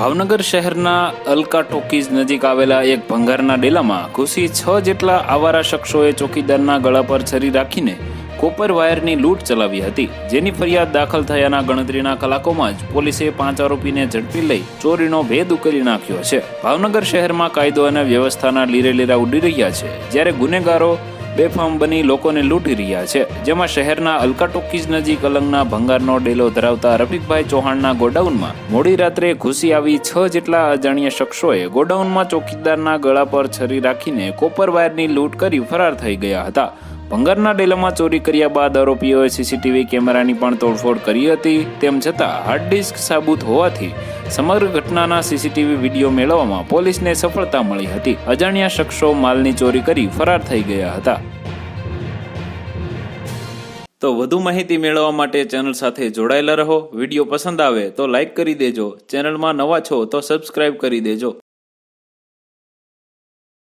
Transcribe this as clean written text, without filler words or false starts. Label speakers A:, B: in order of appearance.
A: ભાવનગર શહેરના અલકા ટોકીઝ નજીક આવેલા એક ભંગારના ડેલામાં ઘૂસી 6 જેટલા આવારા શખ્સોએ ચોકીદારના ગળા પર છરી રાખીને કોપર વાયરની લૂંટ ચલાવી હતી, જેની ફરિયાદ દાખલ થયાના ગણતરીના કલાકોમાં જ પોલીસે 5 આરોપીને ઝડપી લઈ ચોરીનો ભેદ ઉકેલી નાખ્યો છે। ભાવનગર શહેરમાં કાયદો અને વ્યવસ્થાના લીરેલીરા ઉડી રહ્યા છે, જ્યારે ગુનેગારો બેફામ બની લોકોને લૂંટી રહ્યા છે। જેમાં શહેરના અલકા ટોકીઝ નજીક અલંગના ભંગારનો ડેલો ધરાવતા રફીકભાઈ ચૌહાણના ગોડાઉનમાં મોડી રાત્રે ઘૂસી આવી 6 જેટલા અજાણ્યા શખ્સોએ ગોડાઉનમાં ચોકીદારના ગળા પર છરી રાખીને કોપર વાયરની લૂંટ કરી ફરાર થઈ ગયા હતા। ભંગારના ડેલામાં ચોરી કર્યા બાદ આરોપીઓએ સીસીટીવી કેમેરાની પણ તોડફોડ કરી હતી। તેમ છતાં હાર્ડ ડિસ્ક સાબુત હોવાથી સમગ્ર ઘટનાના સીસીટીવી વિડીયો મેળવવામાં પોલીસને સફળતા મળી હતી। અજાણ્યા શખ્સો માલની ચોરી કરી ફરાર થઈ ગયા હતા। તો વધુ માહિતી મેળવવા માટે ચેનલ સાથે જોડાયેલા રહો। વિડીયો પસંદ આવે તો લાઈક કરી દેજો, ચેનલમાં નવા છો તો સબસ્ક્રાઇબ કરી દેજો।